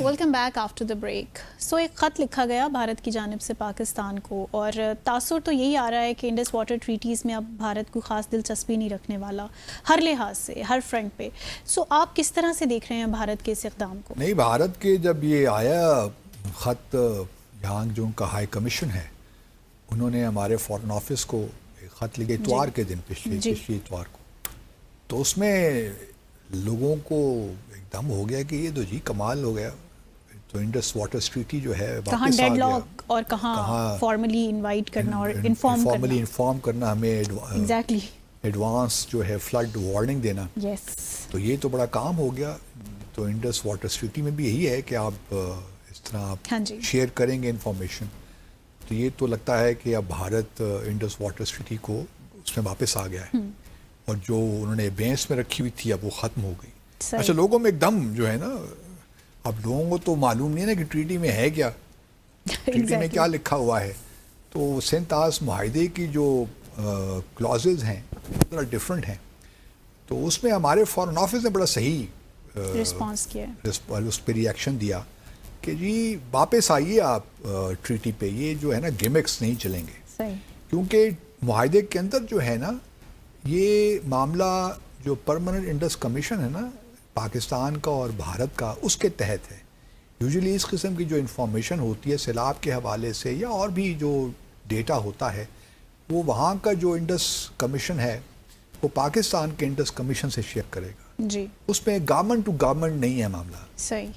Welcome back after the break. So ایک خط لکھا گیا بھارت کی جانب سے پاکستان کو، اور تاثر تو یہی آ رہا ہے کہ انڈس واٹر ٹریٹیز میں اب بھارت کو خاص دلچسپی نہیں رکھنے والا ہر لحاظ سے، ہر فرنٹ پہ. سو آپ کس طرح سے دیکھ رہے ہیں بھارت کے اس اقدام کو؟ نہیں، بھارت کے جب یہ آیا خط، یہاں جو ان کا ہائی کمیشن ہے انہوں نے ہمارے فارن آفس کو ایک خط لکھے اتوار کے دن، پچھلی اتوار کو. تو اس میں لوگوں کو ایک دم ہو گیا کہ یہ تو جی کمال ہو گیا، تو انڈس واٹر ٹریٹی جو ہے کہاں ڈیڈ لاک اور کہاں فارملی انوائٹ کرنا اور انفارم کرنا ہمیں ایڈوانس جو ہے فلڈ وارننگ دینا. تو یہ تو بڑا کام ہو گیا. تو انڈس واٹر ٹریٹی میں بھی یہی ہے کہ آپ اس طرح آپ شیئر کریں گے انفارمیشن. تو یہ تو لگتا ہے کہ اب بھارت انڈس واٹر ٹریٹی کو اس میں واپس آ گیا ہے، اور جو انہوں نے بینس میں رکھی ہوئی تھی اب وہ ختم ہو گئی. اچھا، لوگوں میں ایک دم جو ہے نا، اب لوگوں کو تو معلوم نہیں ہے نا کہ ٹریٹی میں ہے کیا، ٹریٹی میں کیا لکھا ہوا ہے. تو سینٹ آس معاہدے کی جو کلازز ہیں ذرا ڈفرینٹ ہیں. تو اس میں ہمارے فارن آفس نے بڑا صحیح رسپانس کیا، اس پہ ری ایکشن دیا کہ جی واپس آئیے آپ ٹریٹی پہ، یہ جو ہے نا گیمکس نہیں چلیں گے. کیونکہ معاہدے کے اندر جو ہے نا یہ معاملہ جو پرماننٹ انڈس کمیشن ہے نا پاکستان کا اور بھارت کا، اس کے تحت ہے. یوزلی اس قسم کی جو انفارمیشن ہوتی ہے سیلاب کے حوالے سے یا اور بھی جو ڈیٹا ہوتا ہے، وہ وہاں کا جو انڈس کمیشن ہے وہ پاکستان کے انڈس کمیشن سے شیئر کرے گا. جی، اس میں گورنمنٹ ٹو گورنمنٹ نہیں ہے معاملہ. صحیح.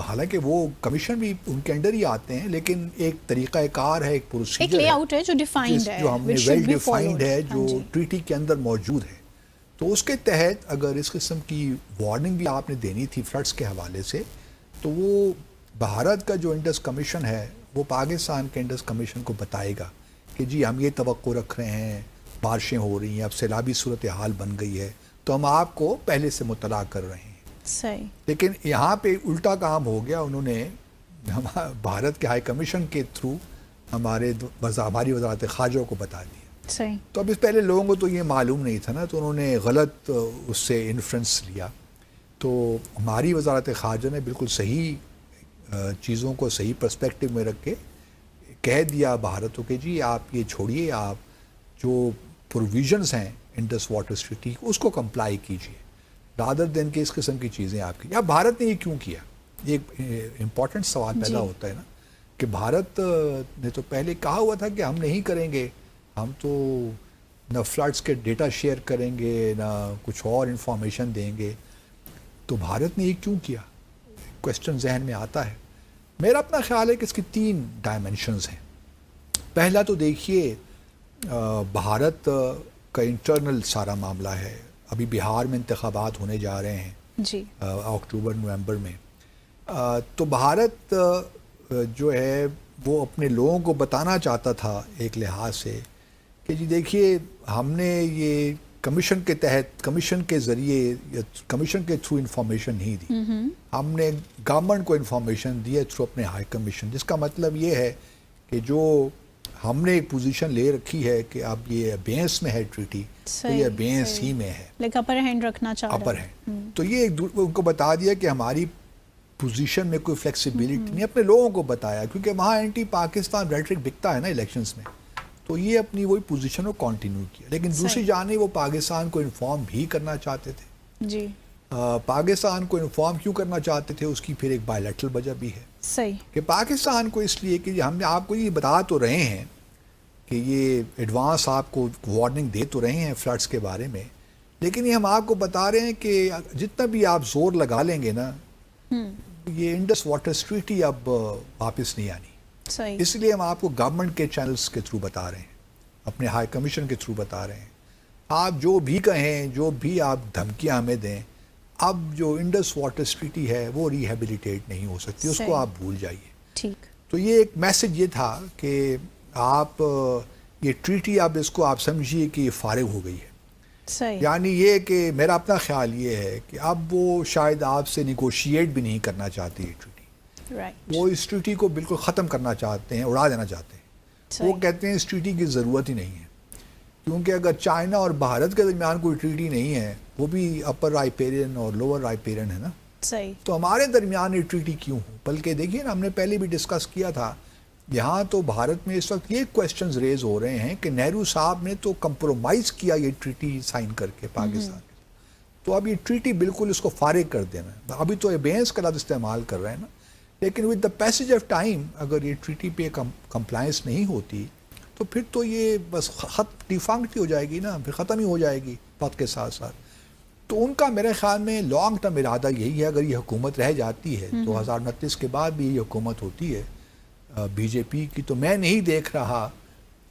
حالانکہ وہ کمیشن بھی ان کے انڈر ہی آتے ہیں، لیکن ایک طریقہ کار ہے، ایک پروسیجر ایک لے آؤٹ ہے جو ڈیفائنڈ ہے، جو ہم نے ویل ڈیفائنڈ ہے، جو ٹریٹی کے اندر موجود ہے. تو اس کے تحت اگر اس قسم کی وارننگ بھی آپ نے دینی تھی فلڈس کے حوالے سے، تو وہ بھارت کا جو انڈس کمیشن ہے وہ پاکستان کے انڈس کمیشن کو بتائے گا کہ جی ہم یہ توقع رکھ رہے ہیں، بارشیں ہو رہی ہیں، اب سیلابی صورتحال بن گئی ہے، تو ہم آپ کو پہلے سے مطلع کر رہے ہیں. صحیح. لیکن یہاں پہ الٹا کام ہو گیا، انہوں نے بھارت کے ہائی کمیشن کے تھرو ہماری وزارت خارجہ کو بتا دیا. صحیح. تو اب اس پہلے لوگوں کو تو یہ معلوم نہیں تھا نا، تو انہوں نے غلط اس سے انفرنس لیا. تو ہماری وزارت خارجہ نے بالکل صحیح چیزوں کو صحیح پرسپیکٹو میں رکھ کے کہہ دیا بھارت کو کہ جی آپ یہ چھوڑیے، آپ جو پروویژنس ہیں انڈس واٹر ٹریٹی اس کو کمپلائی کیجیے، رادر دین کہ اس قسم کی چیزیں آپ کی. اب بھارت نے یہ کیوں کیا؟ یہ ایک امپورٹنٹ سوال پیدا ہوتا ہے نا کہ بھارت نے تو پہلے کہا ہوا تھا کہ ہم نہیں کریں گے، ہم تو نہ فلڈس کے ڈیٹا شیئر کریں گے نہ کچھ اور انفارمیشن دیں گے. تو بھارت نے یہ کیوں کیا؟ کویسچن ذہن میں آتا ہے. میرا اپنا خیال ہے کہ اس کی 3 ڈائمنشنز ہیں. پہلا تو دیکھیے بھارت کا انٹرنل سارا معاملہ ہے. ابھی بہار میں انتخابات ہونے جا رہے ہیں جی، اکتوبر نومبر میں. تو بھارت جو ہے وہ اپنے لوگوں کو بتانا چاہتا تھا ایک لحاظ سے کہ جی دیکھیے ہم نے یہ کمیشن کے تحت، کمیشن کے ذریعے یا کمیشن کے تھرو انفارمیشن نہیں دی، ہم نے گورنمنٹ کو انفارمیشن دی ہے تھرو اپنے ہائی کمیشن. جس کا مطلب یہ ہے کہ جو ہم نے ایک پوزیشن لے رکھی ہے کہ اب یہ ابینس میں ہے ٹریٹی، تو یہ ابینس ہی میں ہے، لیکن اپر ہینڈ رکھنا چاہ رہا ہے. اپر ہے. تو یہ ان کو بتا دیا کہ ہماری پوزیشن میں کوئی فلیکسیبلٹی نہیں. اپنے لوگوں کو بتایا کیونکہ وہاں اینٹی پاکستان ریٹرک بکتا ہے نا الیکشنز میں، تو یہ اپنی وہی پوزیشن کو کنٹینیو کیا. لیکن دوسری جانب وہ پاکستان کو انفارم بھی کرنا چاہتے تھے. جی، پاکستان کو انفارم کیوں کرنا چاہتے تھے اس کی پھر ایک بائی لیٹرل وجہ بھی ہے. صحیح. کہ پاکستان کو اس لیے کہ ہم نے آپ کو یہ بتا تو رہے ہیں کہ یہ ایڈوانس آپ کو وارننگ دے تو رہے ہیں فلڈس کے بارے میں، لیکن یہ ہم آپ کو بتا رہے ہیں کہ جتنا بھی آپ زور لگا لیں گے نا یہ انڈس واٹر ٹریٹی اب واپس نہیں آنی. صحیح. اس لیے ہم آپ کو گورنمنٹ کے چینلز کے تھرو بتا رہے ہیں، اپنے ہائی کمیشن کے تھرو بتا رہے ہیں. آپ جو بھی کہیں، جو بھی آپ دھمکیاں ہمیں دیں، اب جو انڈس واٹر ٹریٹی ہے وہ ریہیبلیٹیٹ نہیں ہو سکتی، اس کو آپ بھول جائیے. ٹھیک. تو یہ ایک میسج یہ تھا کہ آپ یہ ٹریٹی اب اس کو آپ سمجھیے کہ یہ فارغ ہو گئی ہے. صحیح. یعنی یہ کہ میرا اپنا خیال یہ ہے کہ اب وہ شاید آپ سے نیگوشیٹ بھی نہیں کرنا چاہتی ہے ٹریٹی. وہ اس ٹریٹی کو بالکل ختم کرنا چاہتے ہیں، اڑا دینا چاہتے ہیں. وہ کہتے ہیں اس ٹریٹی کی ضرورت ہی نہیں ہے، کیونکہ اگر چائنا اور بھارت کے درمیان کوئی ٹریٹی نہیں ہے، وہ بھی اپر رائپیرین اور لوور رائپیرین ہے نا. صحیح. تو ہمارے درمیان یہ ٹریٹی کیوں ہو؟ بلکہ دیکھیے نا، ہم نے پہلے بھی ڈسکس کیا تھا، یہاں تو بھارت میں اس وقت یہ کویسچنز ریز ہو رہے ہیں کہ نہرو صاحب نے تو کمپرومائز کیا یہ ٹریٹی سائن کر کے پاکستان کے، تو اب یہ ٹریٹی بالکل اس کو فارغ کر دینا ہے. ابھی تو ایبینس کا لفظ استعمال کر رہے ہیں نا، لیکن with the passage of time اگر یہ ٹریٹی پہ کمپلائنس نہیں ہوتی تو پھر تو یہ بس خط ڈیفانکٹ ہی ہو جائے گی نا، پھر ختم ہی ہو جائے گی وقت کے ساتھ ساتھ. تو ان کا میرے خیال میں لانگ ٹرم ارادہ یہی ہے، اگر یہ حکومت رہ جاتی ہے 2029 کے بعد بھی یہ حکومت ہوتی ہے بی جے پی کی، تو میں نہیں دیکھ رہا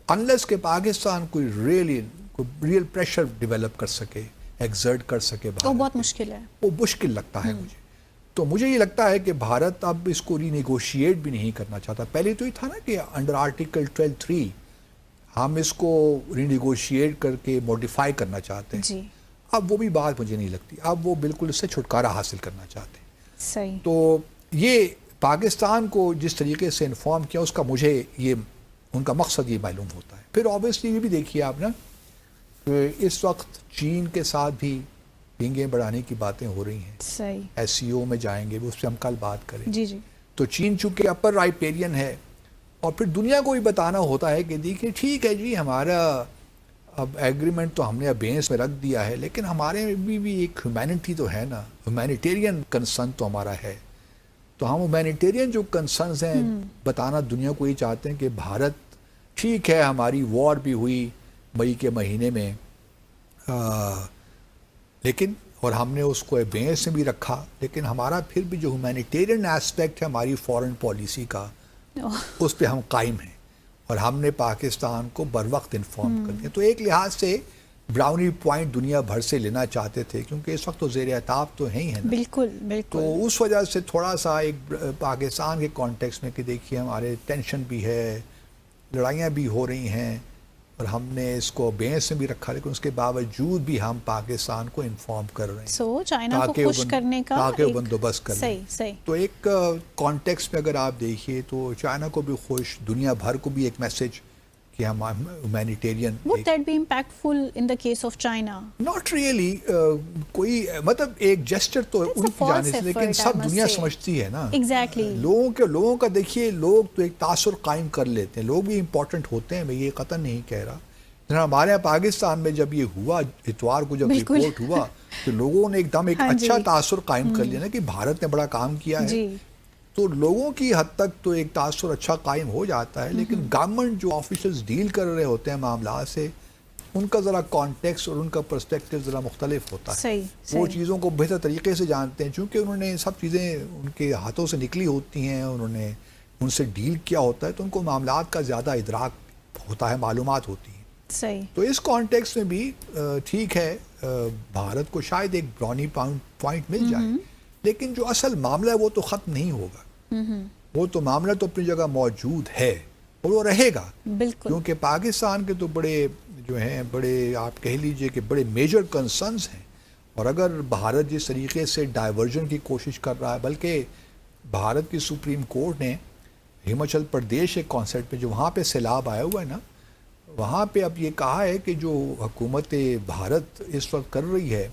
انلیس کہ پاکستان کوئی ریئل پریشر ڈیولپ کر سکے، ایگزرٹ کر سکے وہ بھارت بہت پہ. مشکل ہے. وہ مشکل لگتا ہے مجھے. تو مجھے یہ لگتا ہے کہ بھارت اب اس کو ری نیگوشیٹ بھی نہیں کرنا چاہتا. پہلے تو یہ تھا نا کہ انڈر آرٹیکل 12(3) ہم اس کو ری نیگوشیٹ کر کے موڈیفائی کرنا چاہتے ہیں. جی. اب وہ بھی بات مجھے نہیں لگتی، اب وہ بالکل اس سے چھٹکارا حاصل کرنا چاہتے ہیں. صحیح. تو یہ پاکستان کو جس طریقے سے انفارم کیا، اس کا مجھے یہ ان کا مقصد یہ معلوم ہوتا ہے. پھر آبویسلی یہ بھی دیکھیے آپ نا کہ اس وقت چین کے ساتھ بھی پینگیں بڑھانے کی باتیں ہو رہی ہیں. صحیح. ایس سی او میں جائیں گے، اس پہ ہم کل بات کریں. جی جی. تو چین چونکہ اپر رائپیرین ہے، اور پھر دنیا کو بھی بتانا ہوتا ہے کہ دیکھیے ٹھیک ہے جی، ہمارا اب ایگریمنٹ تو ہم نے ابینس میں رکھ دیا ہے، لیکن ہمارے بھی ایک ہیومینٹی تو ہے نا، ہیومینیٹیرین کنسرن تو ہمارا ہے. تو ہم ہیومینیٹیرین جو کنسرنز ہیں بتانا دنیا کو یہ چاہتے ہیں کہ بھارت ٹھیک ہے، ہماری وار بھی ہوئی مئی کے مہینے میں، لیکن اور ہم نے اس کو ابینس میں بھی رکھا، لیکن ہمارا پھر بھی جو ہیومینیٹیرین ایسپیکٹ ہے ہماری فارن پالیسی کا، اس پہ ہم قائم ہیں، اور ہم نے پاکستان کو بر وقت انفارم کر دیا. تو ایک لحاظ سے براؤنی پوائنٹ دنیا بھر سے لینا چاہتے تھے، کیونکہ اس وقت تو زیر اعتاب تو ہیں ہی ہے نا. بالکل بالکل. تو اس وجہ سے تھوڑا سا ایک پاکستان کے کانٹیکس میں کہ دیکھیے ہمارے ٹینشن بھی ہے، لڑائیاں بھی ہو رہی ہیں، اور ہم نے اس کو بینس میں بھی رکھا، لیکن اس کے باوجود بھی ہم پاکستان کو انفارم کر رہے ہیں سو چائنا کو خوش کرنے کا تاکہ وہ بندوبست کر لیں. صحیح صحیح. تو ایک کانٹیکس میں اگر آپ دیکھیے تو چائنا کو بھی خوش، دنیا بھر کو بھی ایک میسج کہ ہم humanitarian. Would that be impactful in the case of China? Not really, کوئی مطلب ایک جسچر تو ان کی جانب سے، لیکن سب دنیا سمجھتی ہے نا. Exactly. لوگوں کا دیکھیے، لوگ تو ایک تاثر قائم کر لیتے ہیں، لوگ بھی امپورٹنٹ ہوتے ہیں، میں یہ قطعا نہیں کہہ رہا. ہمارے یہاں پاکستان میں جب یہ ہوا، اتوار کو جب رپورٹ ہوا، تو لوگوں نے ایک دم ایک اچھا تاثر قائم کر لیا نا کہ بھارت نے بڑا کام کیا ہے. تو لوگوں کی حد تک تو ایک تاثر اچھا قائم ہو جاتا ہے، لیکن گورنمنٹ جو آفیشلز ڈیل کر رہے ہوتے ہیں معاملات سے، ان کا ذرا کانٹیکس اور ان کا پرسپیکٹیو ذرا مختلف ہوتا ہے. صحیح. وہ چیزوں کو بہتر طریقے سے جانتے ہیں، چونکہ انہوں نے سب چیزیں ان کے ہاتھوں سے نکلی ہوتی ہیں، انہوں نے ان سے ڈیل کیا ہوتا ہے، تو ان کو معاملات کا زیادہ ادراک ہوتا ہے، معلومات ہوتی ہیں. صحیح. تو اس کانٹیکس میں بھی ٹھیک ہے، بھارت کو شاید ایک براؤنی پوائنٹ مل جائے، لیکن جو اصل معاملہ ہے وہ تو ختم نہیں ہوگا. وہ تو معاملہ تو اپنی جگہ موجود ہے اور وہ رہے گا. بالکل. کیونکہ پاکستان کے تو بڑے جو ہیں، بڑے آپ کہہ لیجئے کہ بڑے میجر کنسرنز ہیں، اور اگر بھارت جس طریقے سے ڈائیورژن کی کوشش کر رہا ہے، بلکہ بھارت کی سپریم کورٹ نے ہماچل پردیش ایک کانسیپٹ پہ جو وہاں پہ سیلاب آیا ہوا ہے نا، وہاں پہ اب یہ کہا ہے کہ جو حکومت بھارت اس وقت کر رہی ہے،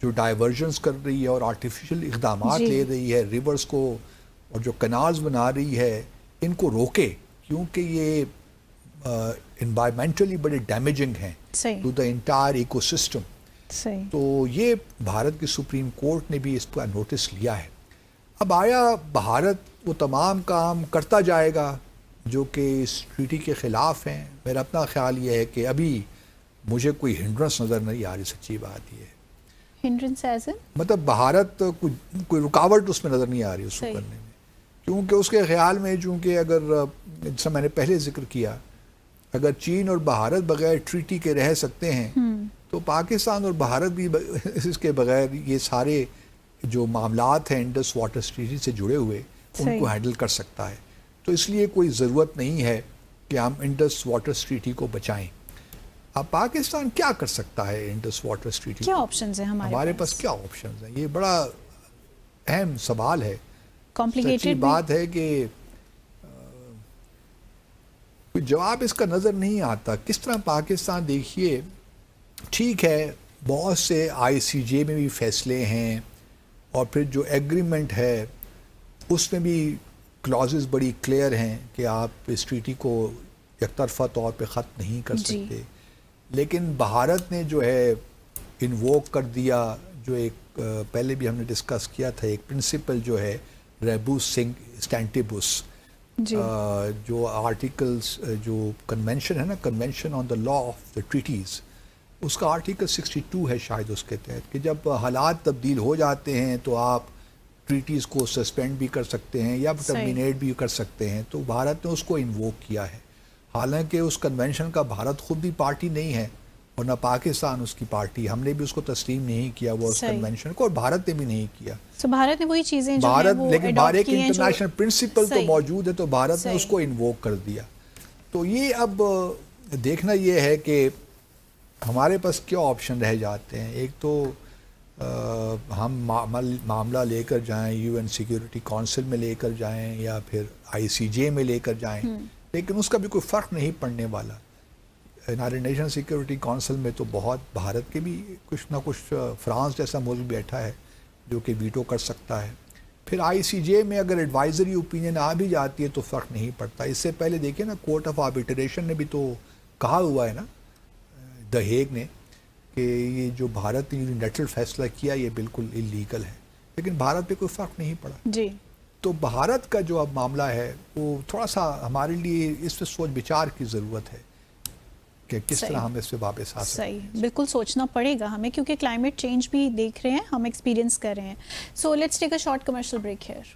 جو ڈائیورژنس کر رہی ہے اور آرٹیفیشل اقدامات لے رہی ہے، ریورز کو اور جو کنالز بنا رہی ہے، ان کو روکے، کیونکہ یہ انوائرمنٹلی بڑے ڈیمیجنگ ہیں to the entire ecosystem. تو یہ بھارت کی سپریم کورٹ نے بھی اس کا نوٹس لیا ہے. اب آیا بھارت وہ تمام کام کرتا جائے گا جو کہ اس ٹریٹی کے خلاف ہیں؟ میرا اپنا خیال یہ ہے کہ ابھی مجھے کوئی ہنڈرنس نظر نہیں آ رہی. سچی بات یہ ہے، ہنڈرنس ایز مطلب بھارت کوئی رکاوٹ اس میں نظر نہیں آ رہی اس کو کرنے میں، کیونکہ اس کے خیال میں چونکہ اگر جیسا میں نے پہلے ذکر کیا، اگر چین اور بھارت بغیر ٹریٹی کے رہ سکتے ہیں، تو پاکستان اور بھارت بھی اس کے بغیر یہ سارے جو معاملات ہیں انڈس واٹر ٹریٹی سے جڑے ہوئے ان کو ہینڈل کر سکتا ہے. تو اس لیے کوئی ضرورت نہیں ہے کہ ہم انڈس واٹر ٹریٹی کو بچائیں. اب پاکستان کیا کر سکتا ہے انڈس واٹر ٹریٹی؟ کیا آپشنز ہیں ہمارے پاس؟ کیا آپشنز ہیں؟ یہ بڑا اہم سوال ہے. سچی بات ہے کہ کوئی جواب اس کا نظر نہیں آتا. کس طرح پاکستان، دیکھیے ٹھیک ہے، بہت سے آئی سی جے میں بھی فیصلے ہیں اور پھر جو ایگریمنٹ ہے اس میں بھی کلازز بڑی کلیئر ہیں کہ آپ اس ٹریٹی کو یک طرفہ طور پہ ختم نہیں کر سکتے. لیکن بھارت نے جو ہے انووک کر دیا جو ایک پہلے بھی ہم نے ڈسکس کیا تھا ایک پرنسپل جو ہے ریبوس سٹینٹیبوس جو آرٹیکلس جو کنونشن ہے نا convention on the law of the treaties اس کا آرٹیکل 62 ہے شاید اس کے تحت کہ جب حالات تبدیل ہو جاتے ہیں تو آپ ٹریٹیز کو سسپینڈ بھی کر سکتے ہیں یا ٹرمینیٹ بھی کر سکتے ہیں. تو بھارت نے اس کو انووک کیا ہے حالانکہ اس کنونشن کا بھارت خود بھی پارٹی نہیں ہے اور نہ پاکستان اس کی پارٹی. ہم نے بھی اس کو تسلیم نہیں کیا وہ اس کنونشن کو اور بھارت نے بھی نہیں کیا. بھارت نے وہی چیزیں جو بھارت لیکن بھارت کے انٹرنیشنل پرنسپل تو موجود ہے تو بھارت نے اس کو انووک کر دیا. تو یہ اب دیکھنا یہ ہے کہ ہمارے پاس کیا آپشن رہ جاتے ہیں. ایک تو ہم معاملہ لے کر جائیں یو این سیکیورٹی کونسل میں لے کر جائیں یا پھر ICJ میں لے کر جائیں لیکن اس کا بھی کوئی فرق نہیں پڑنے والا. یونائیٹڈ نیشن سیکیورٹی کونسل میں تو بہت بھارت کے بھی کچھ نہ کچھ فرانس جیسا ملک بیٹھا ہے جو کہ ویٹو کر سکتا ہے. پھر ICJ میں اگر ایڈوائزری اوپینین آ بھی جاتی ہے تو فرق نہیں پڑتا. اس سے پہلے دیکھیں نا کورٹ آف آربیٹریشن نے بھی تو کہا ہوا ہے نا دا ہیگ نے کہ یہ جو بھارت نے یونیلیٹرل فیصلہ کیا یہ بالکل انلیگل ہے لیکن بھارت پہ کوئی فرق نہیں پڑا. جی تو بھارت کا جو اب معاملہ ہے وہ تھوڑا سا ہمارے لیے اس پہ سوچ بچار کی ضرورت ہے کہ کس طرح ہم اس پہ واپس آ سکتے ہیں. صحیح بالکل سوچنا پڑے گا ہمیں کیونکہ کلائمیٹ چینج بھی دیکھ رہے ہیں ہم ایکسپیرینس کر رہے ہیں. So let's take a short commercial break hair.